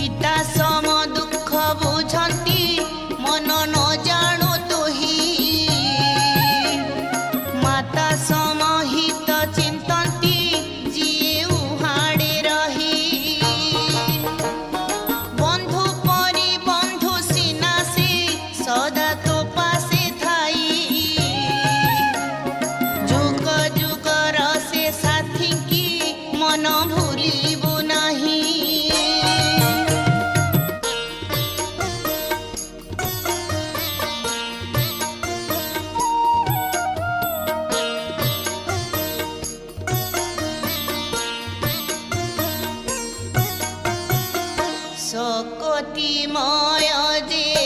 पिता सम दुख बुझंती मन न जाणु तुही माता समहित चिंतती जिए उहाड़े रही बंधु परी बंधु सीना से सदा तो पासे थाई जुग जुगर से साथी की मन भूलिबु नहीं सकतिमय जे